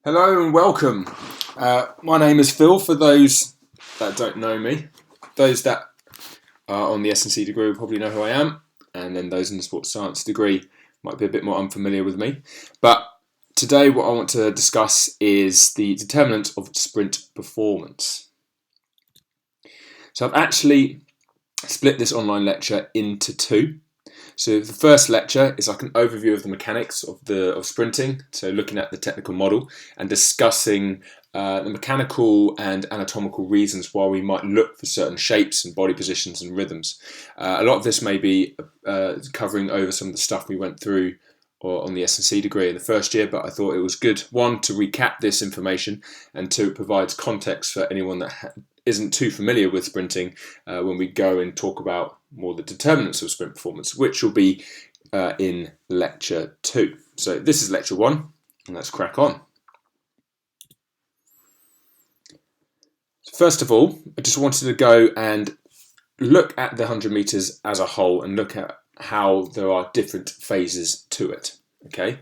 Hello and welcome. My name is Phil, for those that don't know me. Those that are on the S&C degree will probably know who I am, and then those in the sports science degree might be a bit more unfamiliar with me. But today what I want to discuss is the determinant of sprint performance. So I've actually split this online lecture into two. So the first lecture is like an overview of the mechanics of sprinting, so looking at the technical model and discussing the mechanical and anatomical reasons why we might look for certain shapes and body positions and rhythms. A lot of this may be covering over some of the stuff we went through on the S&C degree in the first year, but I thought it was good, one, to recap this information, and two, it provides context for anyone that isn't too familiar with sprinting when we go and talk about more the determinants of sprint performance, which will be in lecture 2. So this is lecture 1, and let's crack on. First of all, I just wanted to go and look at the 100 meters as a whole and look at how there are different phases to it. Okay,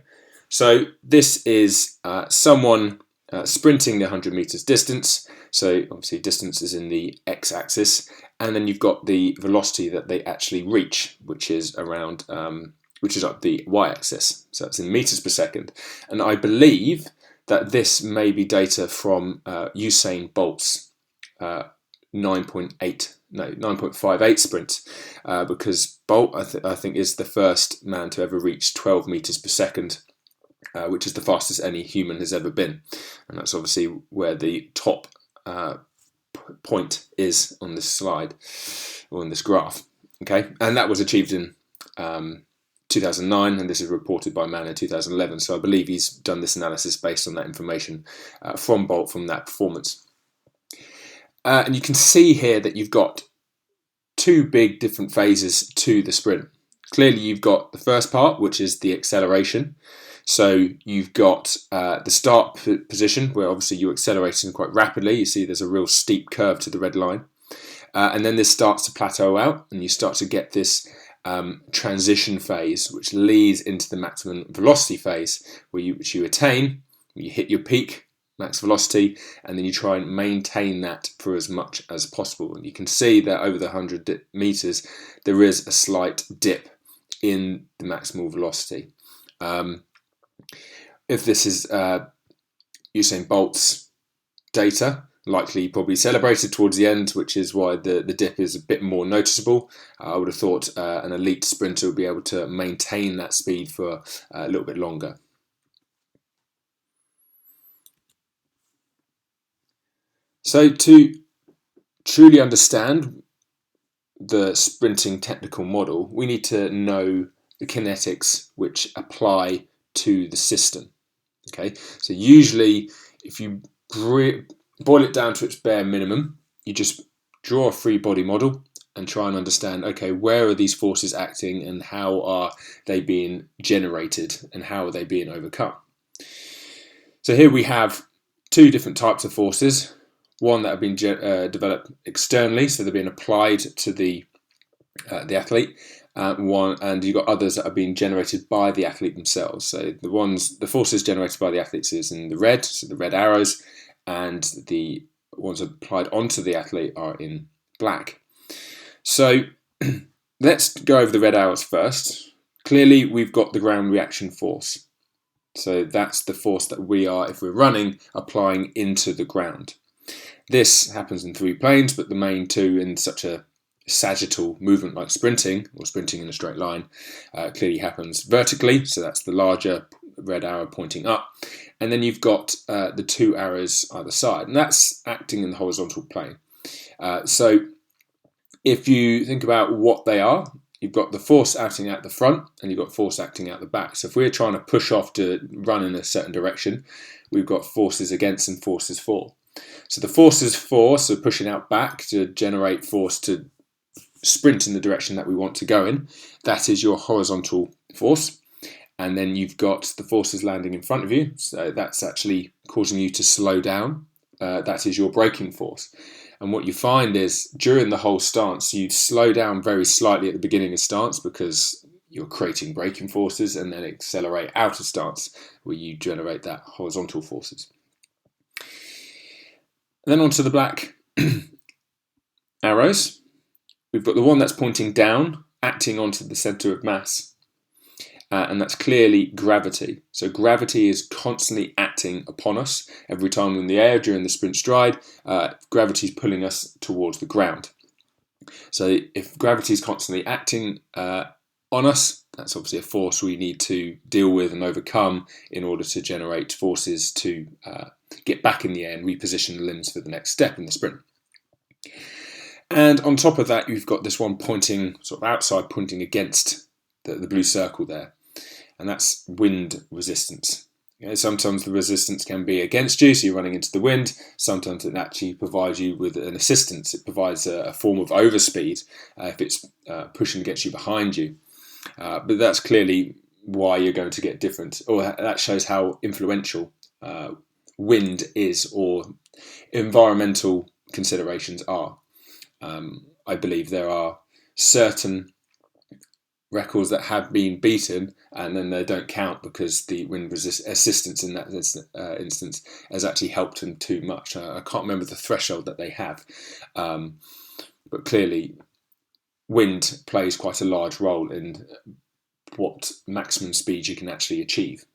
so this is someone sprinting the 100 meters distance. So obviously distance is in the x-axis, and then you've got the velocity that they actually reach, which is around, which is up the y-axis. So it's in meters per second. And I believe that this may be data from Usain Bolt's 9.58 sprint, because Bolt I think is the first man to ever reach 12 meters per second, which is the fastest any human has ever been, and that's obviously where the top point is on this slide or on this graph. Okay, and that was achieved in 2009, and this is reported by Mann in 2011. So I believe he's done this analysis based on that information from Bolt from that performance. And you can see here that you've got two big different phases to the sprint. Clearly, you've got the first part, which is the acceleration. So you've got the start position, where obviously you're accelerating quite rapidly. You see there's a real steep curve to the red line. And then this starts to plateau out, and you start to get this transition phase, which leads into the maximum velocity phase, which you attain, you hit your peak max velocity, and then you try and maintain that for as much as possible. And you can see that over the 100 meters, there is a slight dip in the maximal velocity. If this is Usain Bolt's data, likely probably celebrated towards the end, which is why the dip is a bit more noticeable. I would have thought an elite sprinter would be able to maintain that speed for a little bit longer. So to truly understand the sprinting technical model, we need to know the kinetics which apply to the system. Okay, so usually if you boil it down to its bare minimum, you just draw a free body model and try and understand, okay, where are these forces acting and how are they being generated and how are they being overcome? So here we have two different types of forces. One that have been developed externally, so they're being applied to the athlete. And you've got others that are being generated by the athlete themselves. So the forces generated by the athletes is in the red, so the red arrows, and the ones applied onto the athlete are in black. So let's go over the red arrows first. Clearly, we've got the ground reaction force. So that's the force that we are, if we're running, applying into the ground. This happens in 3 planes, but the main two in such a sagittal movement like sprinting, or sprinting in a straight line, clearly happens vertically. So that's the larger red arrow pointing up. And then you've got the 2 arrows either side, and that's acting in the horizontal plane. So if you think about what they are, you've got the force acting at the front and you've got force acting at the back. So if we're trying to push off to run in a certain direction, we've got forces against and forces for. So the forces for, so pushing out back to generate force to sprint in the direction that we want to go in, that is your horizontal force. And then you've got the forces landing in front of you, so that's actually causing you to slow down. That is your braking force. And what you find is during the whole stance, you slow down very slightly at the beginning of stance because you're creating braking forces, and then accelerate out of stance, where you generate that horizontal forces. And then onto the black arrows. We've got the one that's pointing down, acting onto the centre of mass, and that's clearly gravity. So gravity is constantly acting upon us. Every time we're in the air during the sprint stride, gravity is pulling us towards the ground. So if gravity is constantly acting on us, that's obviously a force we need to deal with and overcome in order to generate forces to get back in the air and reposition the limbs for the next step in the sprint. And on top of that, you've got this one pointing sort of outside, pointing against the blue circle there, and that's wind resistance. Sometimes the resistance can be against you, so you're running into the wind. Sometimes it actually provides you with an assistance. It provides a form of overspeed if it's pushing against you behind you. But that's clearly why you're going to get different, or that shows how influential wind is, or environmental considerations are. I believe there are certain records that have been beaten, and then they don't count because the wind assistance in that instance has actually helped them too much. I can't remember the threshold that they have, but clearly wind plays quite a large role in what maximum speed you can actually achieve.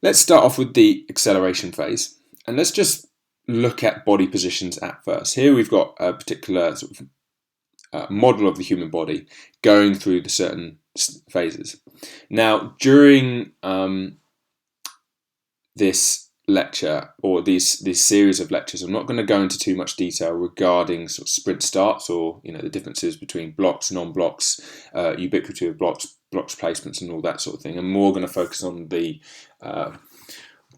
Let's start off with the acceleration phase, and let's just look at body positions at first. Here we've got a particular sort of model of the human body going through the certain phases. Now, during this lecture, or these series of lectures, I'm not going to go into too much detail regarding sort of sprint starts, or the differences between blocks, non-blocks, ubiquity of blocks placements, and all that sort of thing. I'm more going to focus on the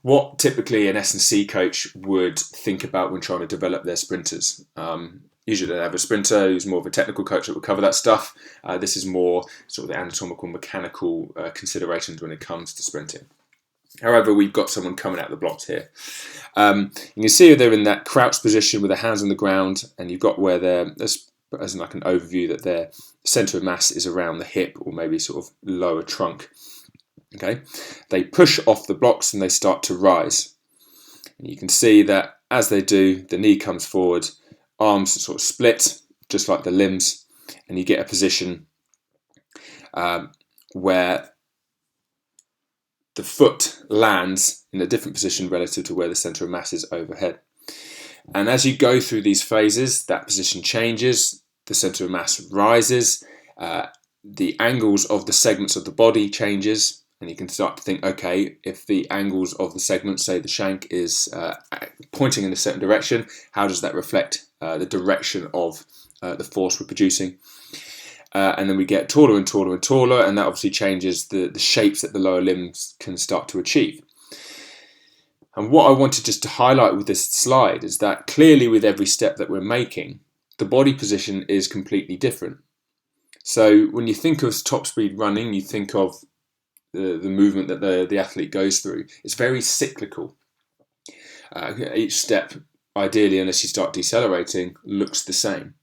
what typically an S&C coach would think about when trying to develop their sprinters. Usually they have a sprinter who's more of a technical coach that will cover that stuff. This is more sort of the anatomical, mechanical considerations when it comes to sprinting. However, we've got someone coming out of the blocks here. You can see they're in that crouched position with their hands on the ground, and you've got where they're, as like an overview, that their centre of mass is around the hip, or maybe sort of lower trunk. Okay, they push off the blocks and they start to rise. And you can see that as they do, the knee comes forward, arms sort of split, just like the limbs, and you get a position where the foot lands in a different position relative to where the centre of mass is overhead. And as you go through these phases, that position changes, the centre of mass rises, the angles of the segments of the body changes, and you can start to think, okay, if the angles of the segment, say the shank, is pointing in a certain direction, how does that reflect the direction of the force we're producing? And then we get taller and taller and taller, and that obviously changes the shapes that the lower limbs can start to achieve. And what I wanted just to highlight with this slide is that clearly with every step that we're making, the body position is completely different. So when you think of top speed running, you think of the movement that the athlete goes through. It's very cyclical. Each step, ideally, unless you start decelerating, looks the same.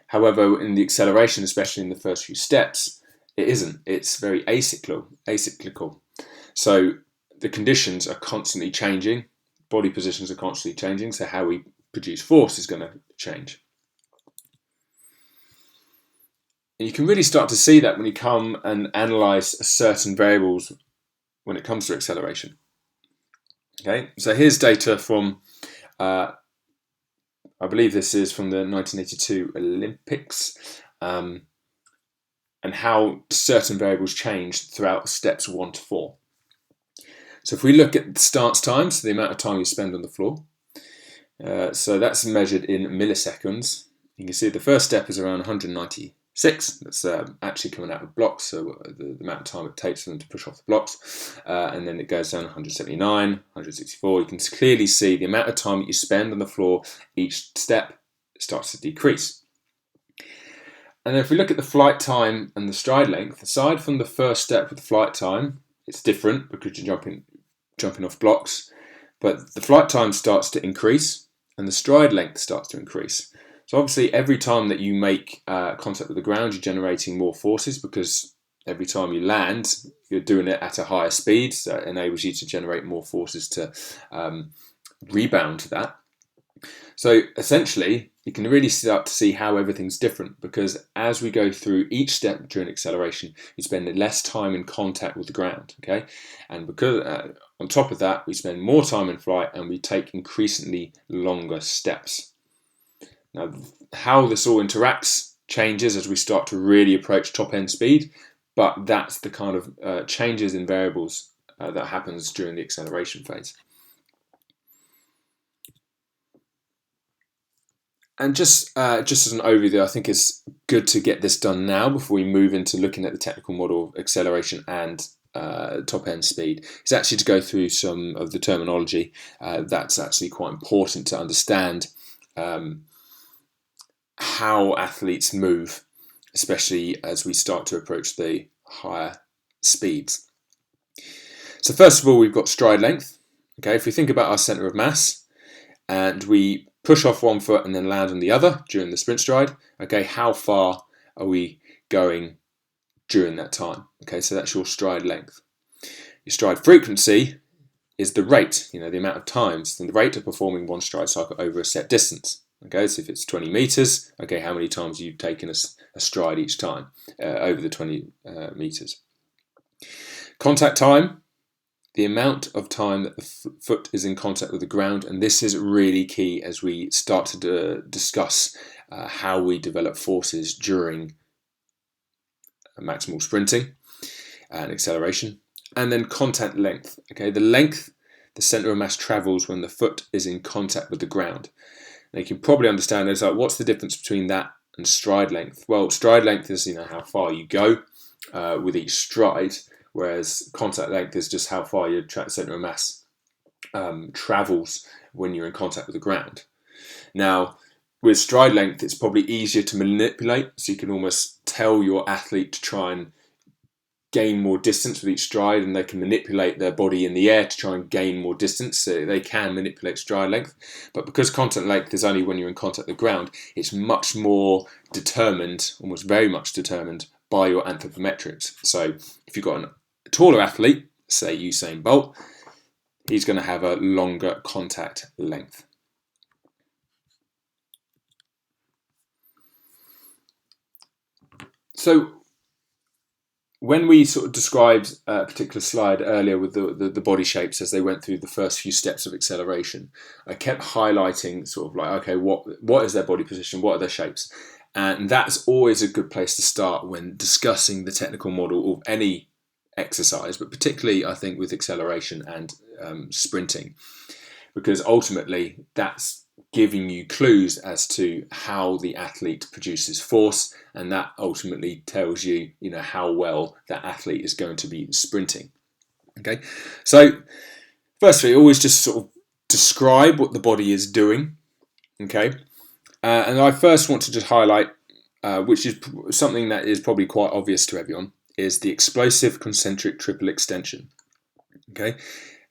However, in the acceleration, especially in the first few steps, it isn't. It's very acyclical. So the conditions are constantly changing. Body positions are constantly changing. So how we produce force is going to change. And you can really start to see that when you come and analyse certain variables when it comes to acceleration. Okay, so here's data from, I believe this is from the 1982 Olympics, and how certain variables changed throughout steps 1 to 4. So if we look at the stance time, so the amount of time you spend on the floor, so that's measured in milliseconds. You can see the first step is around 196. That's actually coming out of blocks, so the amount of time it takes for them to push off the blocks, and then it goes down 179, 164. You can clearly see the amount of time that you spend on the floor each step starts to decrease. And then if we look at the flight time and the stride length, aside from the first step with the flight time, it's different because you're jumping off blocks, but the flight time starts to increase and the stride length starts to increase. So obviously every time that you make contact with the ground, you're generating more forces, because every time you land, you're doing it at a higher speed, so it enables you to generate more forces to rebound that. So essentially, you can really start to see how everything's different, because as we go through each step during acceleration, you spend less time in contact with the ground, okay? And because on top of that, we spend more time in flight and we take increasingly longer steps. Now, how this all interacts changes as we start to really approach top end speed, but that's the kind of changes in variables that happens during the acceleration phase. And just as an overview, I think it's good to get this done now before we move into looking at the technical model of acceleration and top end speed. It's actually to go through some of the terminology that's actually quite important to understand how athletes move, especially as we start to approach the higher speeds. So first of all, we've got stride length. Okay, if we think about our center of mass and we push off one foot and then land on the other during the sprint stride, okay, how far are we going during that time? Okay, so that's your stride length. Your stride frequency is the rate, the amount of times, and the rate of performing one stride cycle over a set distance. Okay, so if it's 20 meters, okay, how many times you've taken a stride each time over the 20 meters. Contact time, the amount of time that the foot is in contact with the ground, and this is really key as we start to discuss how we develop forces during maximal sprinting and acceleration. And then contact length, okay, the length the center of mass travels when the foot is in contact with the ground. Now you can probably understand there's like, what's the difference between that and stride length? Well, stride length is how far you go with each stride, whereas contact length is just how far your center of mass travels when you're in contact with the ground. Now, with stride length, it's probably easier to manipulate, so you can almost tell your athlete to try and gain more distance with each stride, and they can manipulate their body in the air to try and gain more distance, so they can manipulate stride length. But because contact length is only when you're in contact with the ground, it's much more determined, almost very much determined, by your anthropometrics. So if you've got a taller athlete, say Usain Bolt, he's going to have a longer contact length. So when we sort of described a particular slide earlier with the body shapes as they went through the first few steps of acceleration, I kept highlighting sort of like, okay, what is their body position? What are their shapes? And that's always a good place to start when discussing the technical model of any exercise, but particularly I think with acceleration and sprinting, because ultimately that's giving you clues as to how the athlete produces force, and that ultimately tells you, how well that athlete is going to be sprinting. Okay, so firstly, always just sort of describe what the body is doing. Okay, and I first want to just highlight, which is something that is probably quite obvious to everyone, is the explosive concentric triple extension. Okay,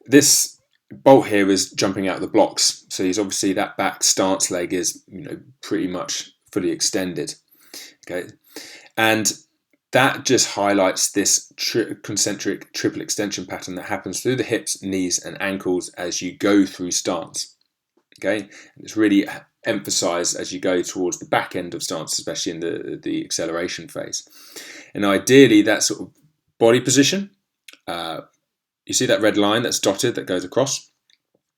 this Bolt here is jumping out of the blocks, so he's obviously that back stance leg is pretty much fully extended. Okay, and that just highlights this concentric triple extension pattern that happens through the hips, knees, and ankles as you go through stance. Okay, and it's really emphasized as you go towards the back end of stance, especially in the acceleration phase. And ideally, that sort of body position. You see that red line that's dotted that goes across?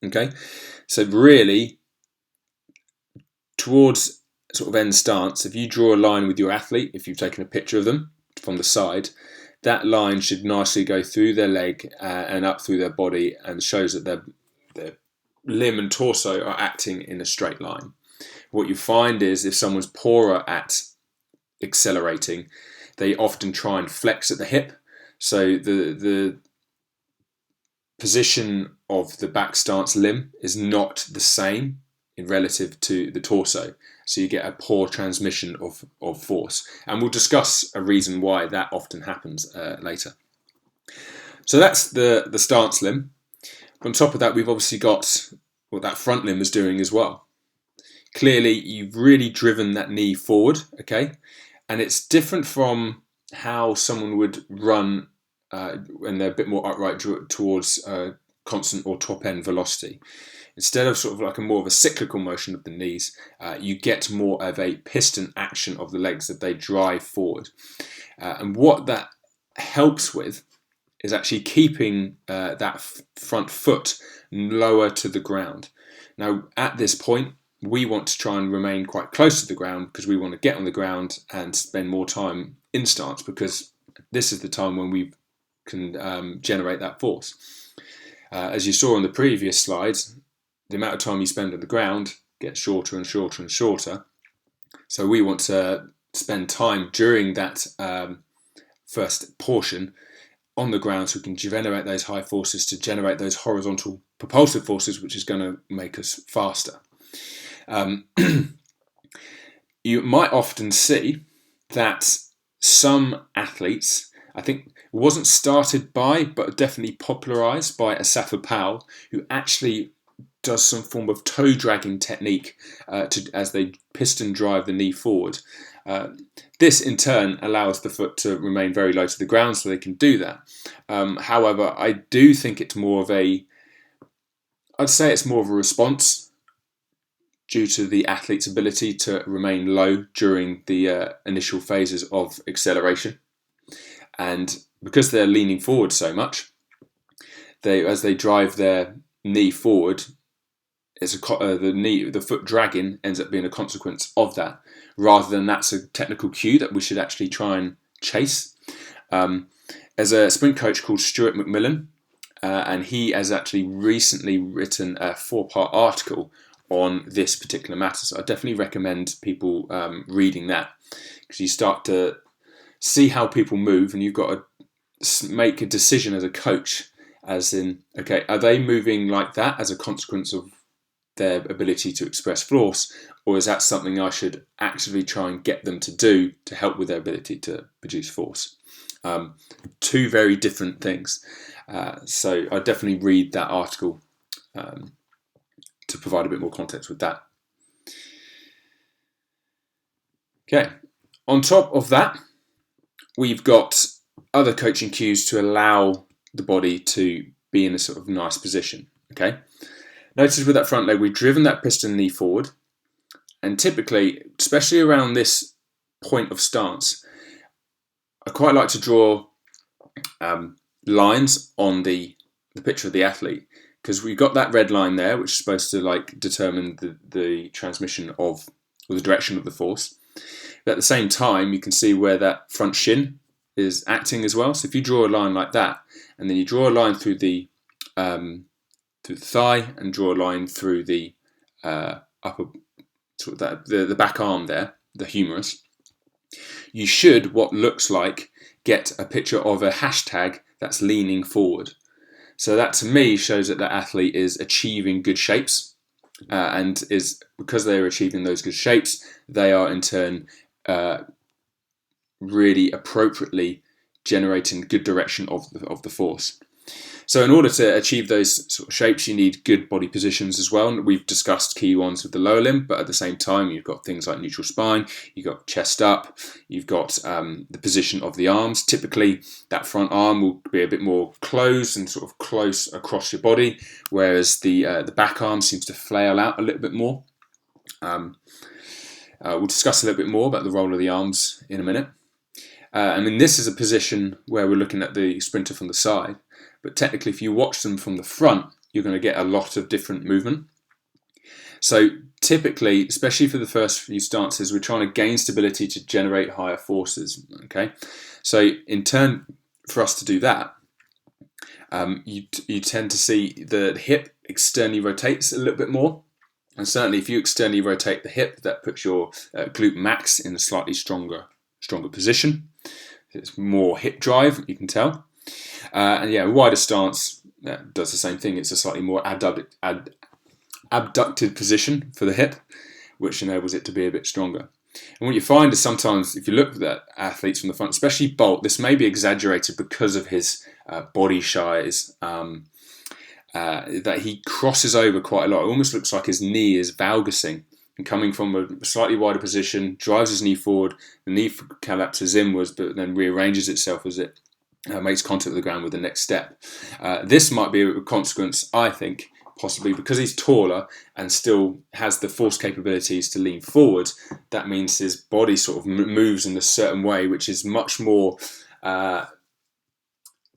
Okay, so really towards sort of end stance, if you draw a line with your athlete, if you've taken a picture of them from the side, that line should nicely go through their leg and up through their body, and shows that their limb and torso are acting in a straight line. What you find is if someone's poorer at accelerating, they often try and flex at the hip, so the position of the back stance limb is not the same in relative to the torso, so you get a poor transmission of force, and we'll discuss a reason why that often happens later. So that's the stance limb. On top of that, we've obviously got what that front limb is doing as well. clearly you've really driven that knee forward, okay? And it's different from how someone would run when they're a bit more upright towards constant or top end velocity. Instead of sort of like more of a cyclical motion of the knees, you get more of a piston action of the legs, that they drive forward. And what that helps with is actually keeping that front foot lower to the ground. Now, at this point, we want to try and remain quite close to the ground, because we want to get on the ground and spend more time in stance, because this is the time when we can generate that force. As you saw on the previous slides, the amount of time you spend on the ground gets shorter and shorter and shorter. So we want to spend time during that first portion on the ground, so we can generate those high forces to generate those horizontal propulsive forces, which is going to make us faster. You might often see that some athletes, I think it wasn't started by, but definitely popularized by Asafa Powell, who actually does some form of toe dragging technique as they piston drive the knee forward. This in turn allows the foot to remain very low to the ground, so they can do that. However, I do think it's more of a response due to the athlete's ability to remain low during the initial phases of acceleration. And because they're leaning forward so much, as they drive their knee forward, the foot dragging ends up being a consequence of that, rather than that's a technical cue that we should actually try and chase. There's a sprint coach called Stuart McMillan, and he has actually recently written a 4-part article on this particular matter. So I definitely recommend people reading that, because you start to see how people move, and you've got to make a decision as a coach, as in, okay, are they moving like that as a consequence of their ability to express force, or is that something I should actively try and get them to do to help with their ability to produce force? Two very different things. So I definitely read that article to provide a bit more context with that. Okay, on top of that, we've got other coaching cues to allow the body to be in a sort of nice position. Okay, notice with that front leg, we've driven that piston knee forward, and typically, especially around this point of stance, I quite like to draw lines on the picture of the athlete, because we've got that red line there, which is supposed to determine the transmission of, or the direction of the force. But at the same time, you can see where that front shin is acting as well. So if you draw a line like that, and then you draw a line through the thigh, and draw a line through the upper, sort of the back arm there, the humerus, you should, what looks like, get a picture of a hashtag that's leaning forward. So that to me shows that the athlete is achieving good shapes, and because they're achieving those good shapes, they are in turn really appropriately generating good direction of the force. So in order to achieve those sort of shapes, you need good body positions as well. And we've discussed key ones with the lower limb, but at the same time, you've got things like neutral spine, you've got chest up, you've got the position of the arms. Typically, that front arm will be a bit more closed and sort of close across your body, whereas the back arm seems to flail out a little bit more. We'll discuss a little bit more about the role of the arms in a minute. This is a position where we're looking at the sprinter from the side. But technically, if you watch them from the front, you're going to get a lot of different movement. So typically, especially for the first few stances, we're trying to gain stability to generate higher forces. Okay, so in turn, for us to do that, you tend to see the hip externally rotates a little bit more. And certainly, if you externally rotate the hip, that puts your glute max in a slightly stronger position. It's more hip drive, you can tell. Wider stance does the same thing. It's a slightly more abducted position for the hip, which enables it to be a bit stronger. And what you find is sometimes, if you look at athletes from the front, especially Bolt, this may be exaggerated because of his body size, that he crosses over quite a lot. It almost looks like his knee is valgusing and coming from a slightly wider position, drives his knee forward, the knee collapses inwards but then rearranges itself as it makes contact with the ground with the next step. This might be a consequence, I think, possibly because he's taller and still has the force capabilities to lean forward. That means his body sort of moves in a certain way which is much more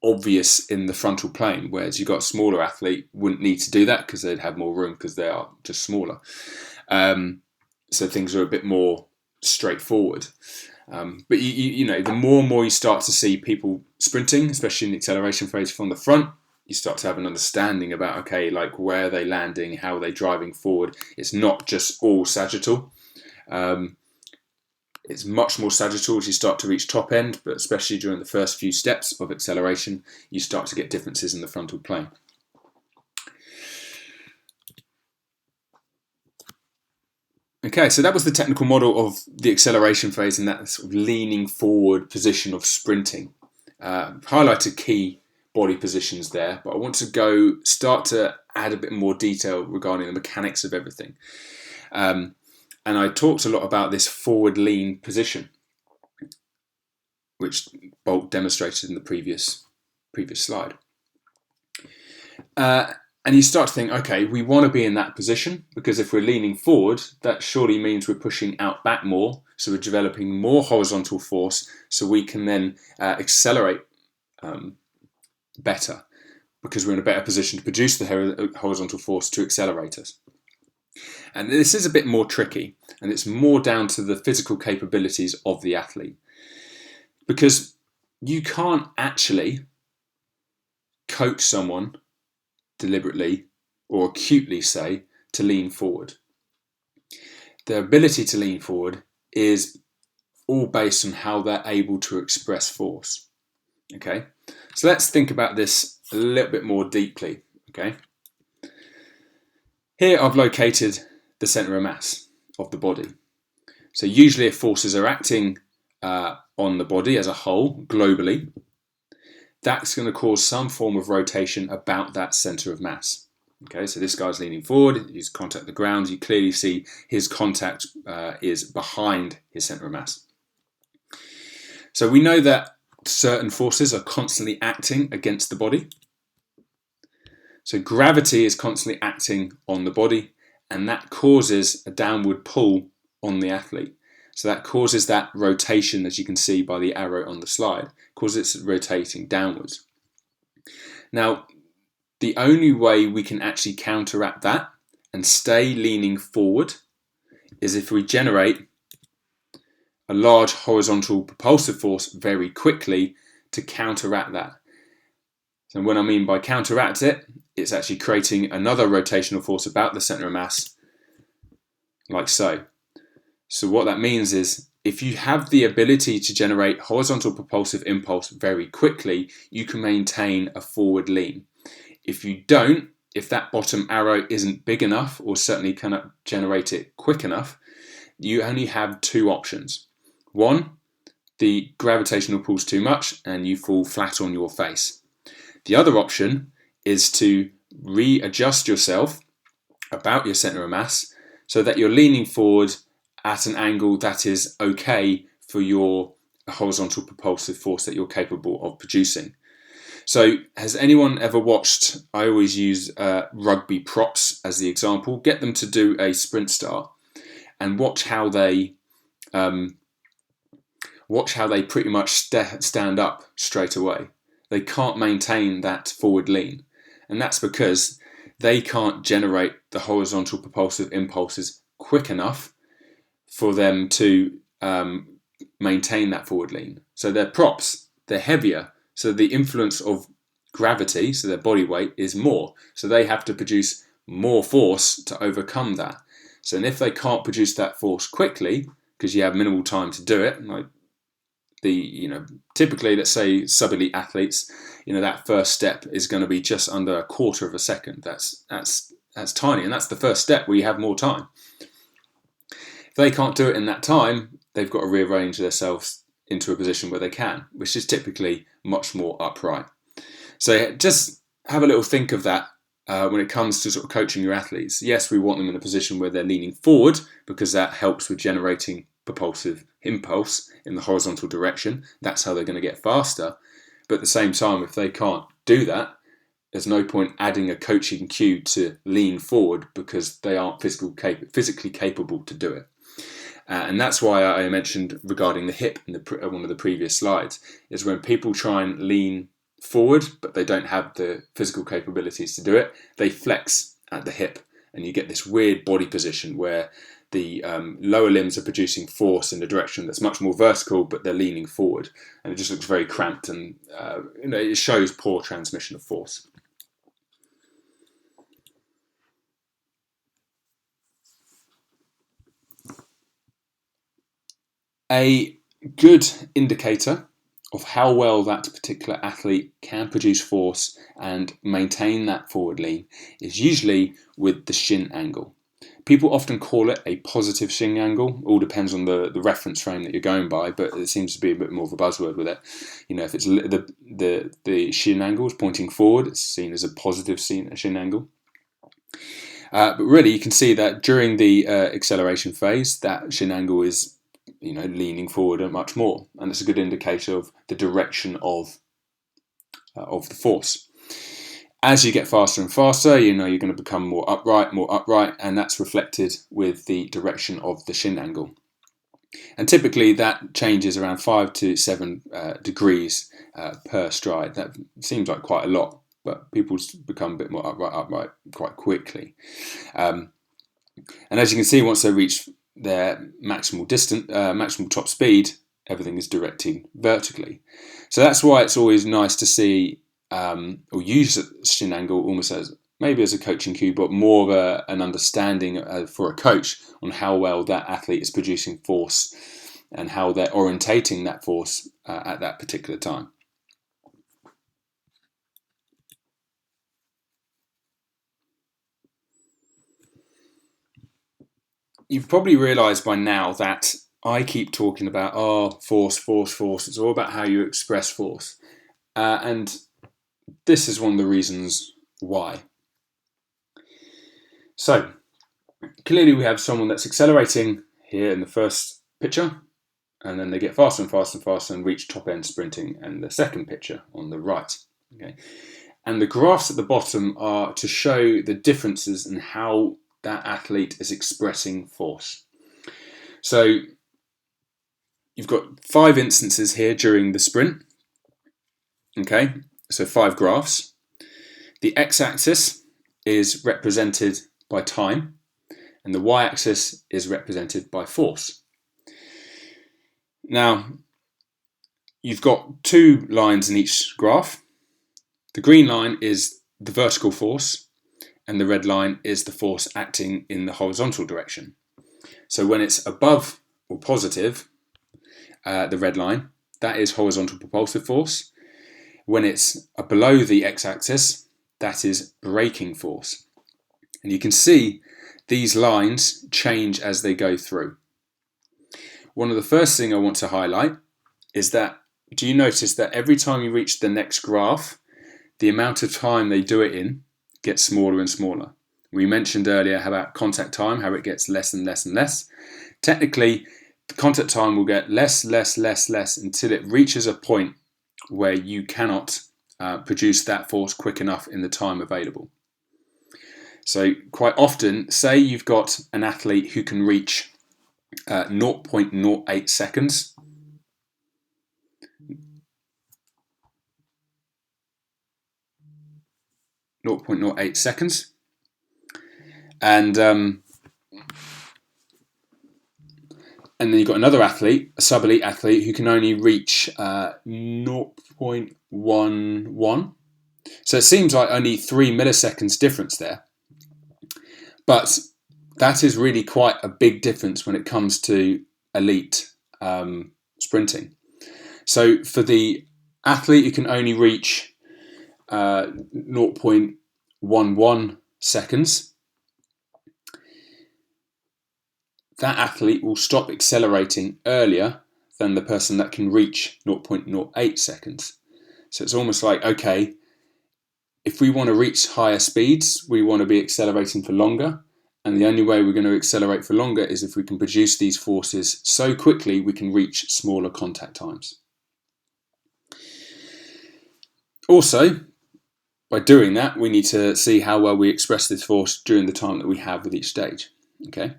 obvious in the frontal plane, whereas you've got a smaller athlete wouldn't need to do that because they'd have more room because they are just smaller. So things are a bit more straightforward. But you know, the more and more you start to see people sprinting, especially in the acceleration phase from the front, you start to have an understanding about, okay, like where are they landing, how are they driving forward. It's not just all sagittal. It's much more sagittal as you start to reach top end, but especially during the first few steps of acceleration, you start to get differences in the frontal plane. Okay, so that was the technical model of the acceleration phase and that sort of leaning forward position of sprinting. Highlighted key body positions there, but I want to start to add a bit more detail regarding the mechanics of everything. And I talked a lot about this forward lean position, which Bolt demonstrated in the previous slide. And you start to think, okay, we want to be in that position because if we're leaning forward, that surely means we're pushing out back more. So we're developing more horizontal force so we can then accelerate better because we're in a better position to produce the horizontal force to accelerate us. And this is a bit more tricky and it's more down to the physical capabilities of the athlete because you can't actually coach someone deliberately or acutely say to lean forward. Their ability to lean forward is all based on how they're able to express force. Okay, so let's think about this a little bit more deeply. Okay, here I've located the center of mass of the body. So usually if forces are acting on the body as a whole globally, that's going to cause some form of rotation about that center of mass. Okay, so this guy's leaning forward, he's contact the ground, you clearly see his contact is behind his center of mass. So we know that certain forces are constantly acting against the body. So gravity is constantly acting on the body and that causes a downward pull on the athlete. So that causes that rotation, as you can see by the arrow on the slide, causes it rotating downwards. Now, the only way we can actually counteract that and stay leaning forward is if we generate a large horizontal propulsive force very quickly to counteract that. So what I mean by counteract it, it's actually creating another rotational force about the center of mass, like so. So what that means is if you have the ability to generate horizontal propulsive impulse very quickly, you can maintain a forward lean. If you don't, if that bottom arrow isn't big enough or certainly cannot generate it quick enough, you only have two options. One, the gravitational pull's too much and you fall flat on your face. The other option is to readjust yourself about your center of mass so that you're leaning forward at an angle that is okay for your horizontal propulsive force that you're capable of producing. So has anyone ever watched, I always use rugby props as the example, get them to do a sprint start and watch how they pretty much stand up straight away. They can't maintain that forward lean, and that's because they can't generate the horizontal propulsive impulses quick enough for them to maintain that forward lean. So their props, they're heavier, so the influence of gravity, so their body weight, is more. So they have to produce more force to overcome that. So and if they can't produce that force quickly, because you have minimal time to do it, like typically, let's say sub-elite athletes, that first step is going to be just under a quarter of a second. That's tiny, and that's the first step where you have more time. If they can't do it in that time, they've got to rearrange themselves into a position where they can, which is typically much more upright. So just have a little think of that when it comes to sort of coaching your athletes. Yes, we want them in a position where they're leaning forward because that helps with generating propulsive impulse in the horizontal direction. That's how they're going to get faster. But at the same time, if they can't do that, there's no point adding a coaching cue to lean forward because they aren't physically capable to do it. And that's why I mentioned regarding the hip in one of the previous slides, is when people try and lean forward but they don't have the physical capabilities to do it, they flex at the hip and you get this weird body position where the lower limbs are producing force in a direction that's much more vertical, but they're leaning forward, and it just looks very cramped, and it shows poor transmission of force. A good indicator of how well that particular athlete can produce force and maintain that forward lean is usually with the shin angle. People often call it a positive shin angle. All depends on the reference frame that you're going by, but it seems to be a bit more of a buzzword with it. If it's the shin angle is pointing forward, it's seen as a positive shin angle. But really, you can see that during the acceleration phase, that shin angle is leaning forward much more, and it's a good indicator of the direction of the force. As you get faster and faster, you're going to become more upright, and that's reflected with the direction of the shin angle. And typically that changes around 5 to 7 degrees per stride. That seems like quite a lot, but people become a bit more upright quite quickly. And as you can see, once they reach their maximal top speed, everything is directing vertically. So that's why it's always nice to see or use shin angle almost as maybe as a coaching cue, but more of an understanding for a coach on how well that athlete is producing force and how they're orientating that force at that particular time. You've probably realised by now that I keep talking about force. It's all about how you express force, and this is one of the reasons why. So clearly we have someone that's accelerating here in the first picture, and then they get faster and faster and faster and reach top end sprinting in the second picture on the right. Okay, and the graphs at the bottom are to show the differences in how that athlete is expressing force. So you've got 5 instances here during the sprint. Okay, so 5 graphs. The x-axis is represented by time, and the y-axis is represented by force. Now, you've got 2 lines in each graph. The green line is the vertical force, and the red line is the force acting in the horizontal direction. So when it's above or positive, the red line, that is horizontal propulsive force. When it's below the x-axis, that is braking force. And you can see these lines change as they go through. One of the first things I want to highlight is that, do you notice that every time you reach the next graph, the amount of time they do it in gets smaller and smaller? We mentioned earlier about contact time, how it gets less and less and less. Technically, the contact time will get less until it reaches a point where you cannot produce that force quick enough in the time available. So quite often, say you've got an athlete who can reach 0.08 seconds. And then you've got another athlete, a sub-elite athlete, who can only reach 0.11. So it seems like only 3 milliseconds difference there. But that is really quite a big difference when it comes to elite sprinting. So for the athlete who can only reach 0.11 seconds, that athlete will stop accelerating earlier than the person that can reach 0.08 seconds. So it's almost like, okay, if we want to reach higher speeds, we want to be accelerating for longer. And the only way we're going to accelerate for longer is if we can produce these forces so quickly we can reach smaller contact times. Also, by doing that, we need to see how well we express this force during the time that we have with each stage. Okay.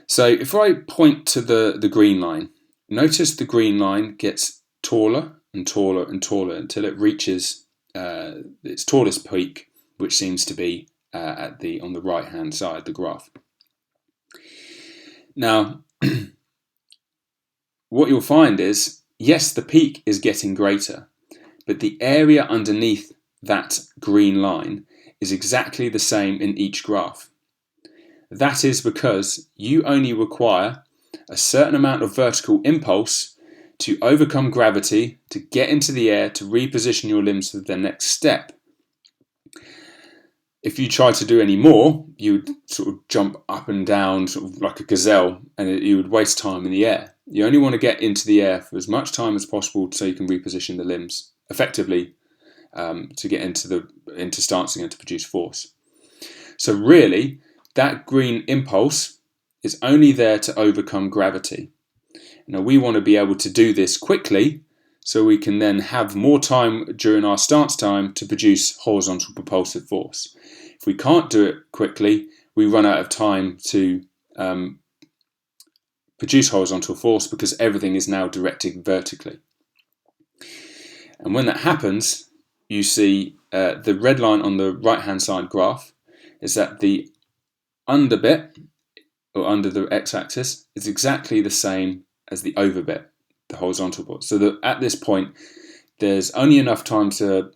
So if I point to the green line, notice the green line gets taller and taller and taller until it reaches its tallest peak, which seems to be on the right hand side of the graph. Now, what you'll find is, yes, the peak is getting greater, but the area underneath that green line is exactly the same in each graph. That is because you only require a certain amount of vertical impulse to overcome gravity, to get into the air, to reposition your limbs for the next step. If you try to do any more, you would sort of jump up and down sort of like a gazelle, and you would waste time in the air. You only want to get into the air for as much time as possible so you can reposition the limbs effectively to get into stancing and to produce force. So really, that green impulse is only there to overcome gravity. Now we want to be able to do this quickly so we can then have more time during our stance time to produce horizontal propulsive force. If we can't do it quickly, we run out of time to produce horizontal force because everything is now directed vertically. And when that happens, you see the red line on the right hand side graph is that the under bit, or under the x-axis, is exactly the same as the over bit, the horizontal bit. So that at this point, there's only enough time to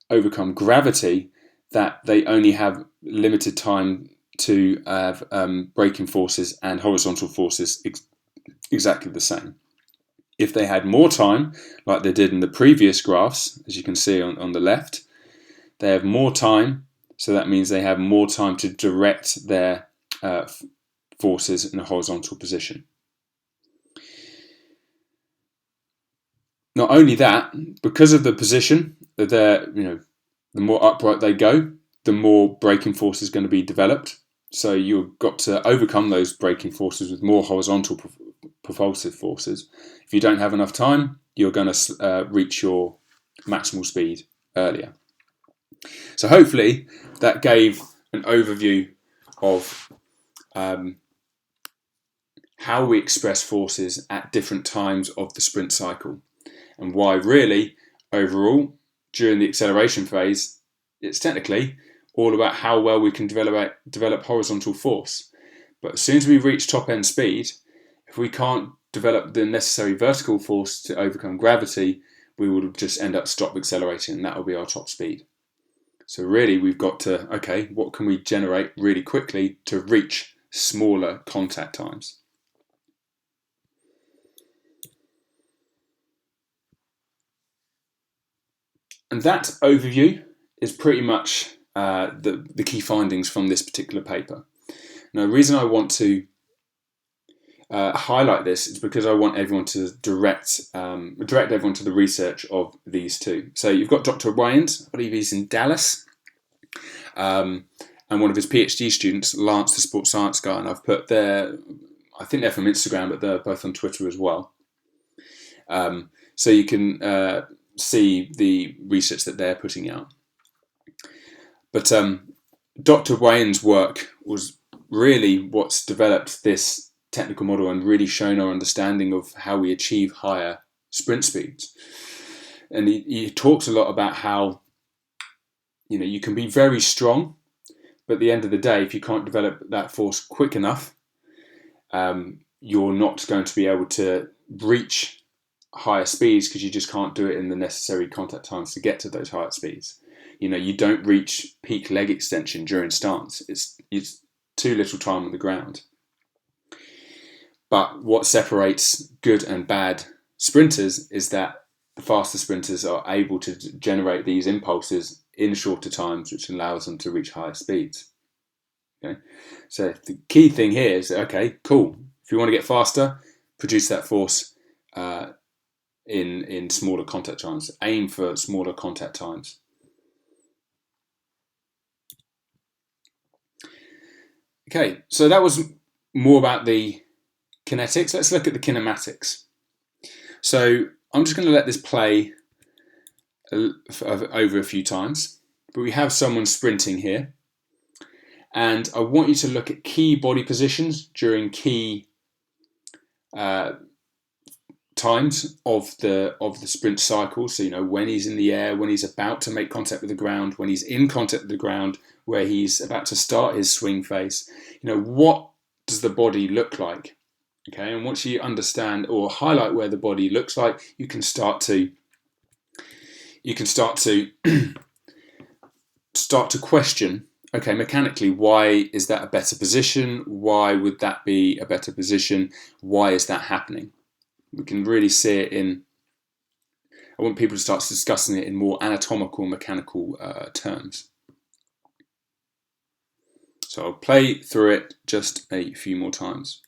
overcome gravity that they only have limited time to have braking forces and horizontal forces exactly the same. If they had more time, like they did in the previous graphs, as you can see on the left, they have more time, so that means they have more time to direct their forces in a horizontal position. Not only that, because of the position, the more upright they go, the more braking force is going to be developed. So you've got to overcome those braking forces with more horizontal propulsive forces. If you don't have enough time, you're going to reach your maximal speed earlier. So hopefully that gave an overview of how we express forces at different times of the sprint cycle, and why really overall during the acceleration phase it's technically all about how well we can develop horizontal force. But as soon as we reach top end speed, if we can't develop the necessary vertical force to overcome gravity, we will just end up stop accelerating, and that will be our top speed. So really we've got to, okay, what can we generate really quickly to reach smaller contact times? And that overview is pretty much the key findings from this particular paper. Now, the reason I want to highlight this is because I want everyone to direct everyone to the research of these two. So you've got Dr. Wayans, I believe he's in Dallas, and one of his PhD students, Lance, the sports science guy, and I've put their, I think they're from Instagram, but they're both on Twitter as well. So you can see the research that they're putting out. But Dr. Wayans' work was really what's developed this technical model and really shown our understanding of how we achieve higher sprint speeds. And he talks a lot about how you can be very strong, but at the end of the day, if you can't develop that force quick enough, you're not going to be able to reach higher speeds because you just can't do it in the necessary contact times to get to those higher speeds. You don't reach peak leg extension during stance. It's too little time on the ground. But what separates good and bad sprinters is that the faster sprinters are able to generate these impulses in shorter times, which allows them to reach higher speeds. Okay? So the key thing here is, okay, cool. If you want to get faster, produce that force in smaller contact times. Aim for smaller contact times. Okay, so that was more about the kinetics. Let's look at the kinematics. So I'm just going to let this play over a few times, but we have someone sprinting here, and I want you to look at key body positions during key times of the sprint cycle. So you know when he's in the air, when he's about to make contact with the ground, when he's in contact with the ground, where he's about to start his swing phase. You know, what does the body look like? Okay, and once you understand or highlight where the body looks like, you can start to start to question, okay, mechanically, why is that a better position? Why would that be a better position? Why is that happening? We can really see it in, I want people to start discussing it in more anatomical, mechanical terms. So I'll play through it just a few more times.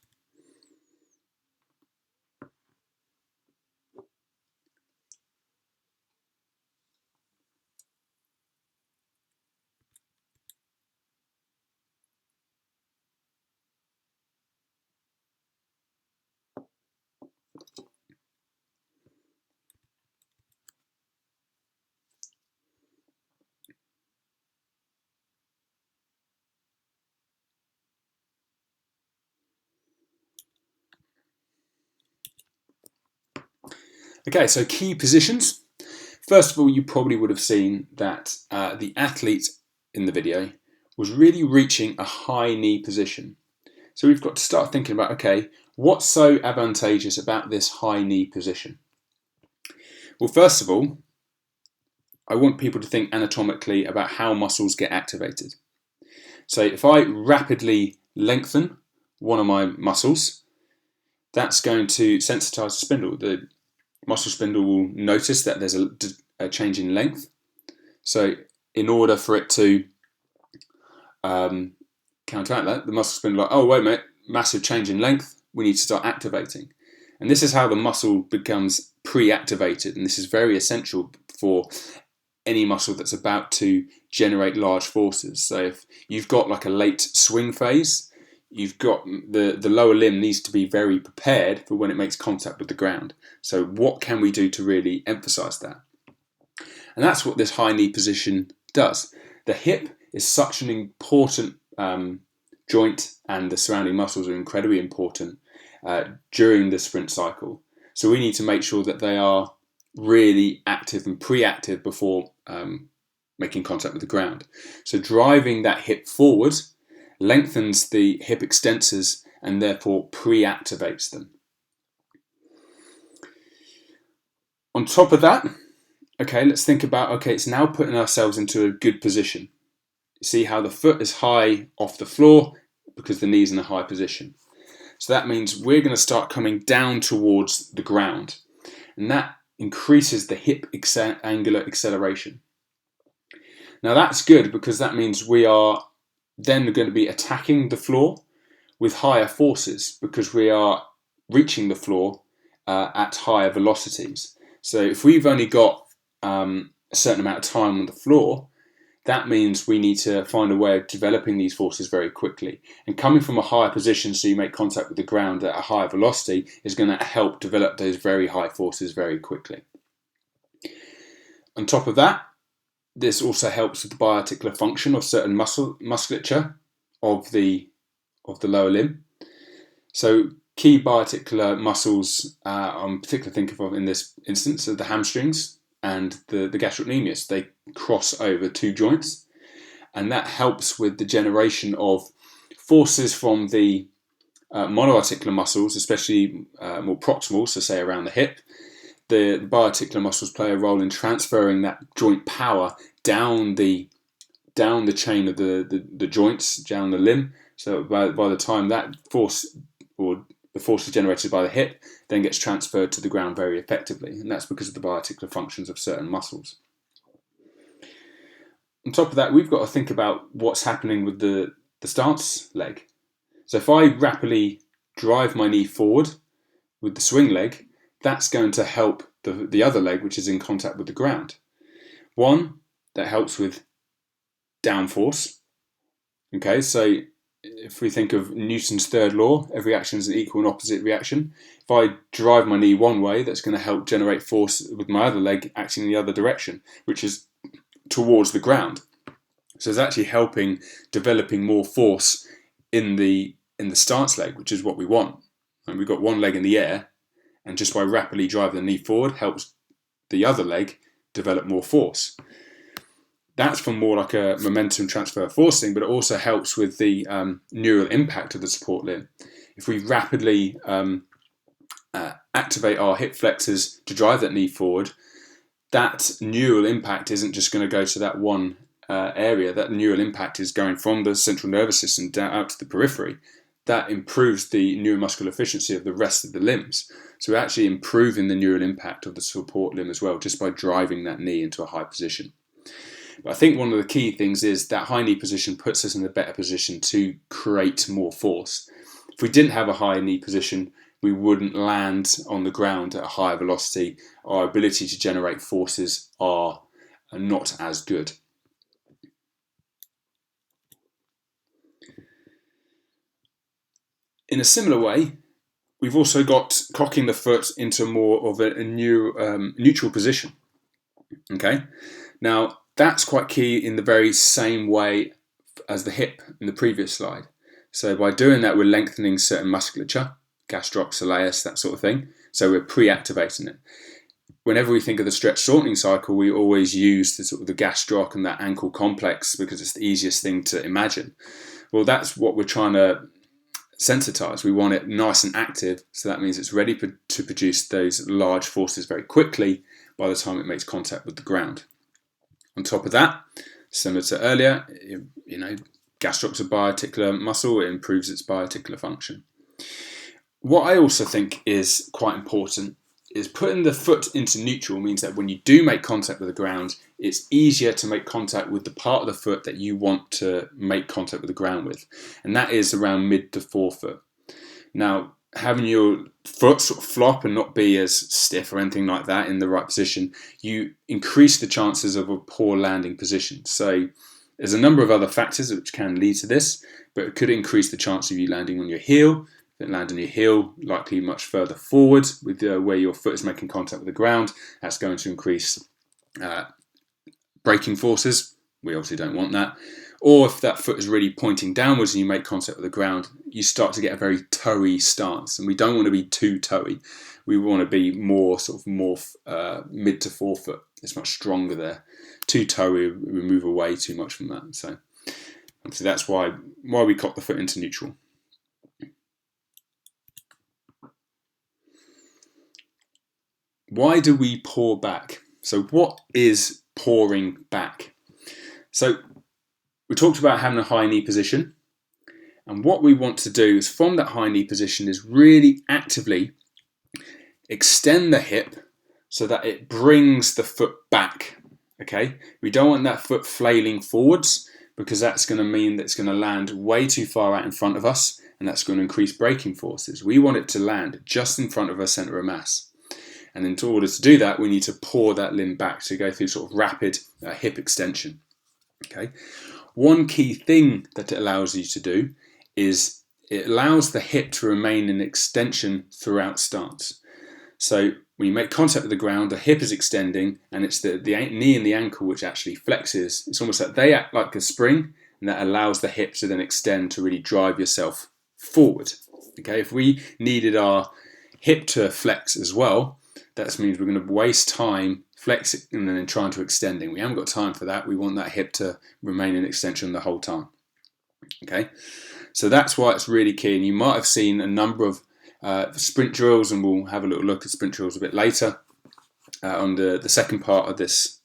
Okay, so key positions. First of all, you probably would have seen that the athlete in the video was really reaching a high knee position. So we've got to start thinking about, okay, what's so advantageous about this high knee position? Well, first of all, I want people to think anatomically about how muscles get activated. So if I rapidly lengthen one of my muscles, that's going to sensitize the spindle. The muscle spindle will notice that there's a change in length. So in order for it to counteract that, the muscle spindle, like, oh wait a minute, massive change in length, we need to start activating. And this is how the muscle becomes pre-activated, and this is very essential for any muscle that's about to generate large forces. So if you've got like a late swing phase, you've got the lower limb needs to be very prepared for when it makes contact with the ground. So what can we do to really emphasize that? And that's what this high knee position does. The hip is such an important joint, and the surrounding muscles are incredibly important during the sprint cycle. So we need to make sure that they are really active and pre-active before making contact with the ground. So driving that hip forward lengthens the hip extensors and therefore pre-activates them. On top of that, okay, let's think about, okay, it's now putting ourselves into a good position. See how the foot is high off the floor because the knee's in a high position. So that means we're going to start coming down towards the ground, and that increases the hip angular acceleration. Now that's good because that means we are then going to be attacking the floor with higher forces because we are reaching the floor at higher velocities. So if we've only got a certain amount of time on the floor, that means we need to find a way of developing these forces very quickly. And coming from a higher position, so you make contact with the ground at a higher velocity, is going to help develop those very high forces very quickly. On top of that, this also helps with the biarticular function of certain musculature of the lower limb. So key biarticular muscles I'm particularly thinking of in this instance are the hamstrings and the gastrocnemius. They cross over two joints, and that helps with the generation of forces from the monoarticular muscles, especially more proximal, so say around the hip. The biarticular muscles play a role in transferring that joint power down the chain of the joints, down the limb. So by the time that force, or the force is generated by the hip, then gets transferred to the ground very effectively, and that's because of the biarticular functions of certain muscles. On top of that, we've got to think about what's happening with the stance leg. So if I rapidly drive my knee forward with the swing leg, that's going to help the other leg, which is in contact with the ground. One, that helps with downforce. Okay, so if we think of Newton's third law, every action is an equal and opposite reaction. If I drive my knee one way, that's going to help generate force with my other leg acting in the other direction, which is towards the ground. So it's actually helping developing more force in the stance leg, which is what we want. And we've got one leg in the air, and just by rapidly driving the knee forward helps the other leg develop more force. That's from more like a momentum transfer force thing, but it also helps with the neural impact of the support limb. If we rapidly activate our hip flexors to drive that knee forward, that neural impact isn't just going to go to that one area. That neural impact is going from the central nervous system down out to the periphery. That improves the neuromuscular efficiency of the rest of the limbs. So we're actually improving the neural impact of the support limb as well, just by driving that knee into a high position. But I think one of the key things is that high knee position puts us in a better position to create more force. If we didn't have a high knee position, we wouldn't land on the ground at a higher velocity. Our ability to generate forces are not as good. In a similar way, we've also got cocking the foot into more of a neutral position. Okay, now that's quite key in the very same way as the hip in the previous slide. So by doing that, we're lengthening certain musculature, gastroc, soleus, that sort of thing. So we're pre-activating it. Whenever we think of the stretch shortening cycle, we always use the sort of the gastroc and that ankle complex because it's the easiest thing to imagine. Well, that's what we're trying to sensitize. We want it nice and active, so that means it's ready to produce those large forces very quickly by the time it makes contact with the ground. On top of that, similar to earlier, gastroc's a biarticular muscle, it improves its biarticular function. What I also think is quite important is putting the foot into neutral means that when you do make contact with the ground, it's easier to make contact with the part of the foot that you want to make contact with the ground with, and that is around mid to forefoot. Now, having your foot sort of flop and not be as stiff or anything like that in the right position, you increase the chances of a poor landing position. So there's a number of other factors which can lead to this, but it could increase the chance of you landing on your heel. If you land on your heel, likely much further forward with where your foot is making contact with the ground, that's going to increase braking forces. We obviously don't want that. Or if that foot is really pointing downwards and you make contact with the ground, you start to get a very toey stance. And we don't want to be too toey. We want to be more mid to forefoot. It's much stronger there. Too toey, we move away too much from that. So that's why we cock the foot into neutral. Why do we paw back? So what is pawing back? So we talked about having a high knee position, and what we want to do is from that high knee position is really actively extend the hip so that it brings the foot back. Okay, we don't want that foot flailing forwards because that's going to mean that it's going to land way too far out in front of us, and that's going to increase braking forces. We want it to land just in front of our centre of mass. And in order to do that, we need to paw that limb back to go through sort of rapid hip extension. Okay. One key thing that it allows you to do is it allows the hip to remain in extension throughout stance. So when you make contact with the ground, the hip is extending, and it's the knee and the ankle which actually flexes. It's almost like they act like a spring, and that allows the hip to then extend to really drive yourself forward. Okay. If we needed our hip to flex as well, that means we're going to waste time flexing and then trying to extending. We haven't got time for that. We want that hip to remain in extension the whole time. Okay, so that's why it's really key. And you might have seen a number of sprint drills, and we'll have a little look at sprint drills a bit later on the second part of this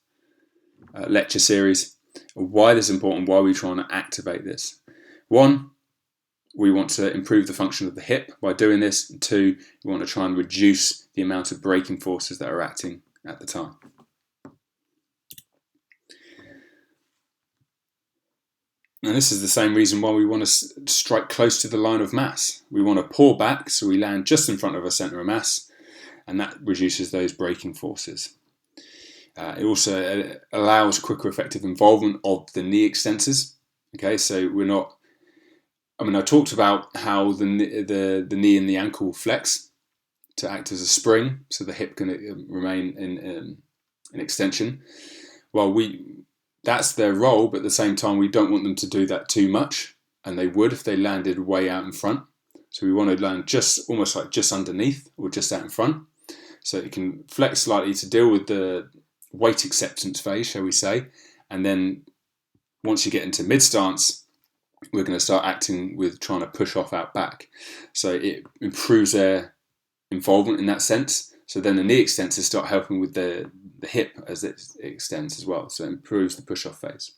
lecture series. Why this is important, why we're trying to activate this. One, we want to improve the function of the hip by doing this. And two, we want to try and reduce the amount of braking forces that are acting at the time. And this is the same reason why we want to strike close to the line of mass. We want to paw back so we land just in front of our centre of mass, and that reduces those braking forces. It also allows quicker effective involvement of the knee extensors. Okay, so we're not I mean, I talked about how the knee and the ankle flex to act as a spring, so the hip can remain in extension. Well, that's their role, but at the same time, we don't want them to do that too much, and they would if they landed way out in front. So we want to land just almost like just underneath or just out in front, so it can flex slightly to deal with the weight acceptance phase, shall we say, and then once you get into mid stance, we're going to start acting with trying to push off out back. So it improves their involvement in that sense. So then the knee extensors start helping with the hip as it extends as well. So it improves the push off phase.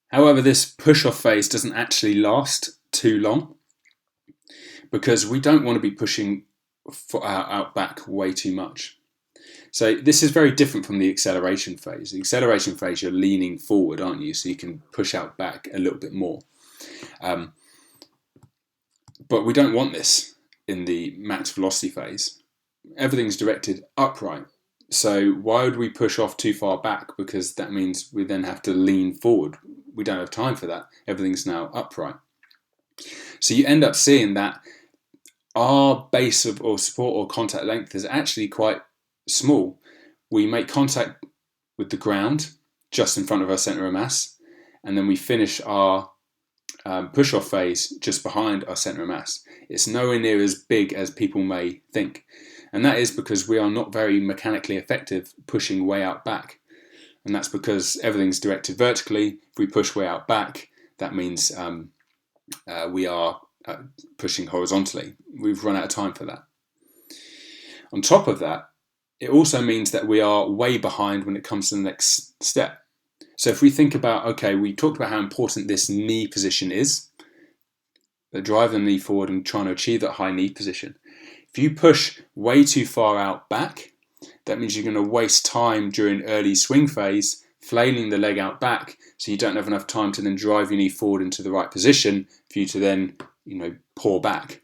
However, this push off phase doesn't actually last too long because we don't want to be pushing out back way too much. So this is very different from the acceleration phase. The acceleration phase, you're leaning forward, aren't you? So you can push out back a little bit more. But we don't want this in the max velocity phase. Everything's directed upright. So why would we push off too far back? Because that means we then have to lean forward. We don't have time for that. Everything's now upright. So you end up seeing that our base of or support or contact length is actually quite small. We make contact with the ground just in front of our center of mass, and then we finish our push-off phase just behind our center of mass. It's nowhere near as big as people may think, and that is because we are not very mechanically effective pushing way out back, and that's because everything's directed vertically. If we push way out back, that means we are pushing horizontally. We've run out of time for that. On top of that, it also means that we are way behind when it comes to the next step. So if we think about, okay, we talked about how important this knee position is, that drive the knee forward and trying to achieve that high knee position. If you push way too far out back, that means you're going to waste time during early swing phase, flailing the leg out back, so you don't have enough time to then drive your knee forward into the right position for you to then, pour back.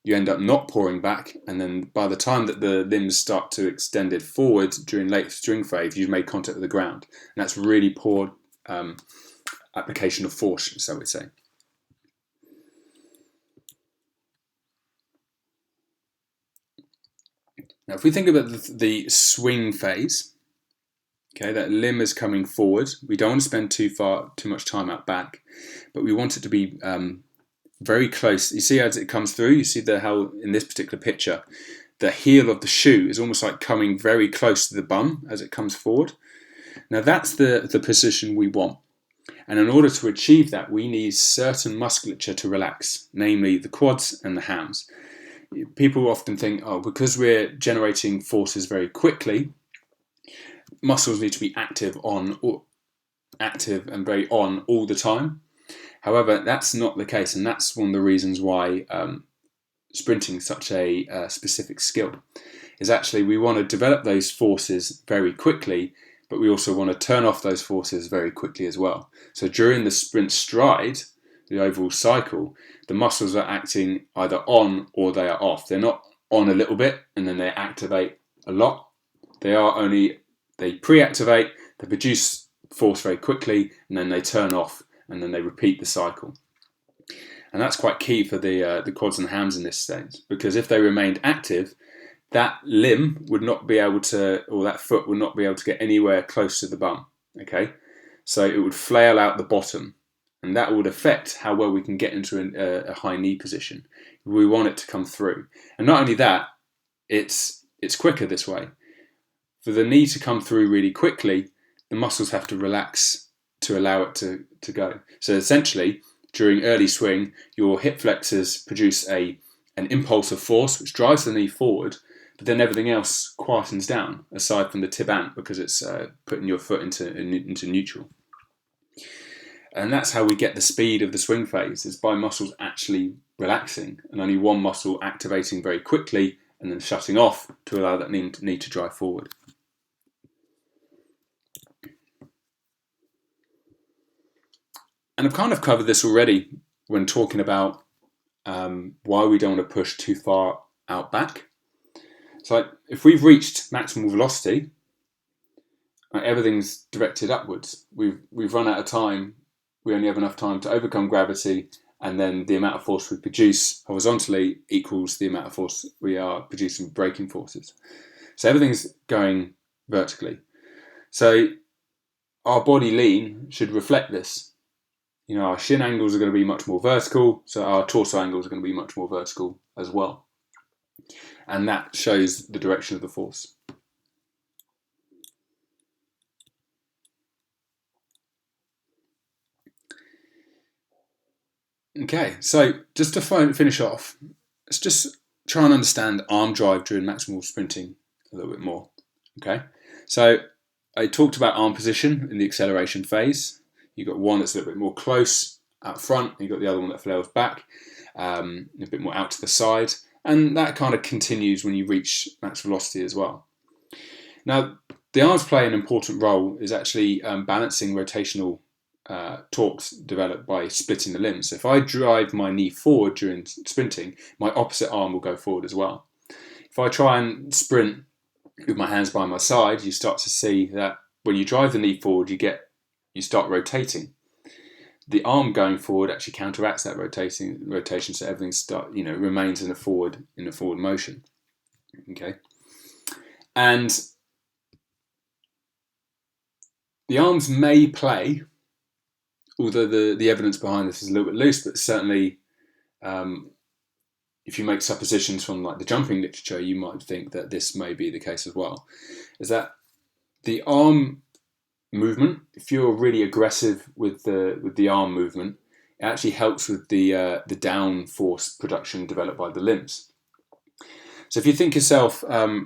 You end up not pouring back, and then by the time that the limbs start to extend it forward during late swing phase, you've made contact with the ground. And that's really poor application of force, so I would say. Now, if we think about the swing phase, okay, that limb is coming forward. We don't want to spend too much time out back, but we want it to be very close. You see as it comes through, you see how in this particular picture, the heel of the shoe is almost like coming very close to the bum as it comes forward. Now that's the position we want. And in order to achieve that, we need certain musculature to relax, namely the quads and the hams. People often think, because we're generating forces very quickly, muscles need to be active and very on all the time. However, that's not the case, and that's one of the reasons why sprinting is such a specific skill. Is actually we want to develop those forces very quickly, but we also want to turn off those forces very quickly as well. So during the sprint stride, the overall cycle, the muscles are acting either on or they are off. They're not on a little bit and then they activate a lot. They pre-activate, they produce force very quickly, and then they turn off, and then they repeat the cycle. And that's quite key for the quads and hams in this stage, because if they remained active, that limb would not be able to, or that foot would not be able to get anywhere close to the bum. Okay, so it would flail out the bottom, and that would affect how well we can get into a high knee position. We want it to come through, and not only that, it's quicker this way. For the knee to come through really quickly, the muscles have to relax to allow it to go. So essentially, during early swing, your hip flexors produce an impulse of force which drives the knee forward, but then everything else quietens down, aside from the tib ant, because it's putting your foot into neutral. And that's how we get the speed of the swing phase, is by muscles actually relaxing, and only one muscle activating very quickly and then shutting off to allow that knee to drive forward. And I've kind of covered this already when talking about why we don't want to push too far out back. So if we've reached maximal velocity, everything's directed upwards. We've run out of time we only have enough time to overcome gravity, and then the amount of force we produce horizontally equals the amount of force we are producing braking forces. So everything's going vertically. So our body lean should reflect this. Our shin angles are going to be much more vertical, so our torso angles are going to be much more vertical as well. And that shows the direction of the force. Okay, so just to finish off, let's just try and understand arm drive during maximal sprinting a little bit more. Okay, so I talked about arm position in the acceleration phase. You've got one that's a little bit more close out front, and you've got the other one that flails back, a bit more out to the side, and that kind of continues when you reach max velocity as well. Now, the arms play an important role is actually balancing rotational torques developed by splitting the limbs. So if I drive my knee forward during sprinting, my opposite arm will go forward as well. If I try and sprint with my hands by my side, you start to see that when you drive the knee forward, you start rotating. The arm going forward actually counteracts that rotation, so everything remains in a forward motion. Okay, and the arms may play, although the evidence behind this is a little bit loose, but certainly if you make suppositions from like the jumping literature, you might think that this may be the case as well, is that the arm movement, if you're really aggressive with the arm movement, it actually helps with the down force production developed by the limbs. So if you think yourself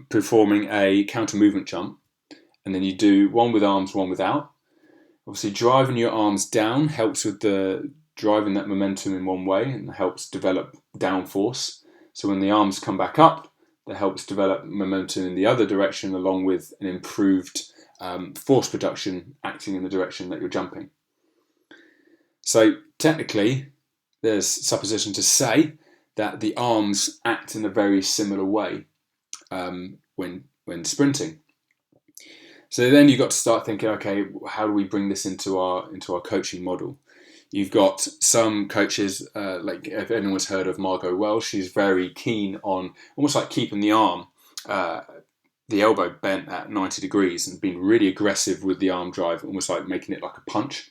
performing a counter movement jump, and then you do one with arms, one without, obviously driving your arms down helps with driving that momentum in one way and helps develop down force. So when the arms come back up, that helps develop momentum in the other direction, along with an improved force production acting in the direction that you're jumping. So technically, there's supposition to say that the arms act in a very similar way when sprinting. So then you've got to start thinking, okay, how do we bring this into our coaching model? You've got some coaches, like if anyone's heard of Margot Wells, she's very keen on almost like keeping the arm, the elbow bent at 90 degrees and being really aggressive with the arm drive, almost like making it like a punch.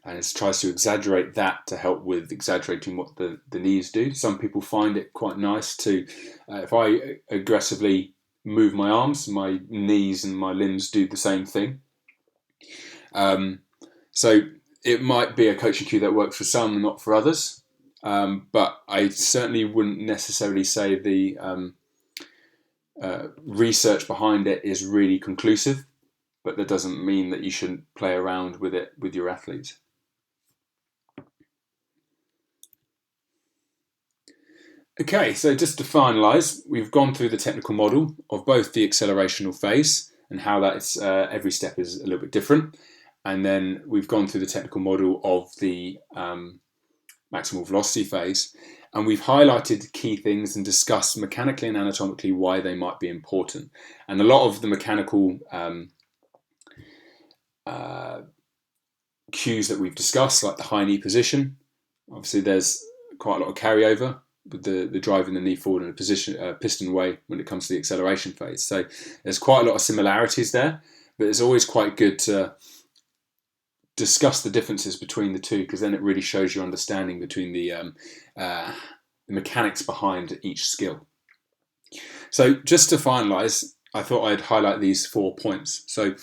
And it tries to exaggerate that to help with exaggerating what the knees do. Some people find it quite nice to, if I aggressively move my arms, my knees and my limbs do the same thing. So it might be a coaching cue that works for some and not for others. But I certainly wouldn't necessarily say the research behind it is really conclusive, but that doesn't mean that you shouldn't play around with it with your athletes. Okay, so just to finalise, we've gone through the technical model of both the accelerational phase and how that's every step is a little bit different, and then we've gone through the technical model of the maximal velocity phase, and we've highlighted key things and discussed mechanically and anatomically why they might be important. And a lot of the mechanical cues that we've discussed, like the high knee position, obviously there's quite a lot of carryover with the driving the knee forward in a piston way when it comes to the acceleration phase. So there's quite a lot of similarities there, but it's always quite good to discuss the differences between the two, because then it really shows your understanding between the mechanics behind each skill. So just to finalise, I thought I'd highlight these 4 points. So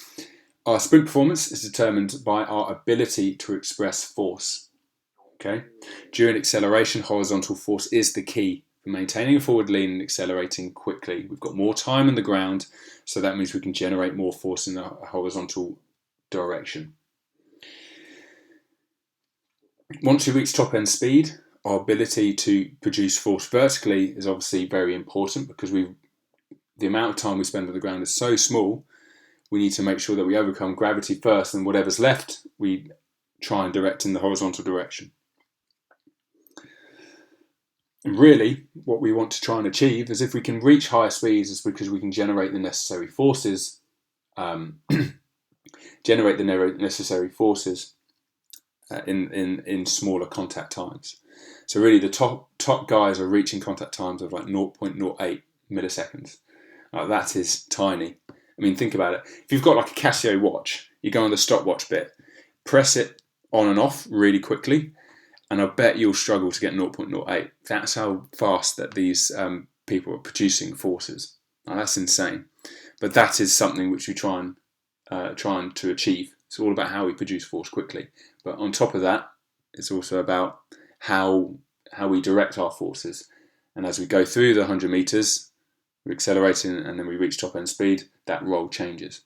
our sprint performance is determined by our ability to express force. Okay. During acceleration, horizontal force is the key for maintaining a forward lean and accelerating quickly. We've got more time on the ground, so that means we can generate more force in a horizontal direction. Once we reach top end speed, our ability to produce force vertically is obviously very important, because the amount of time we spend on the ground is so small. We need to make sure that we overcome gravity first, and whatever's left, we try and direct in the horizontal direction. And really, what we want to try and achieve is, if we can reach higher speeds, is because we can generate the necessary forces, in smaller contact times. So really, the top guys are reaching contact times of like 0.08 milliseconds. That is tiny. I mean, think about it. If you've got like a Casio watch, you go on the stopwatch bit, press it on and off really quickly, and I bet you'll struggle to get 0.08. That's how fast that these people are producing forces. Now, that's insane. But that is something which we trying to achieve. It's all about how we produce force quickly. But on top of that, it's also about how we direct our forces. And as we go through the 100 meters, we're accelerating and then we reach top end speed, that role changes.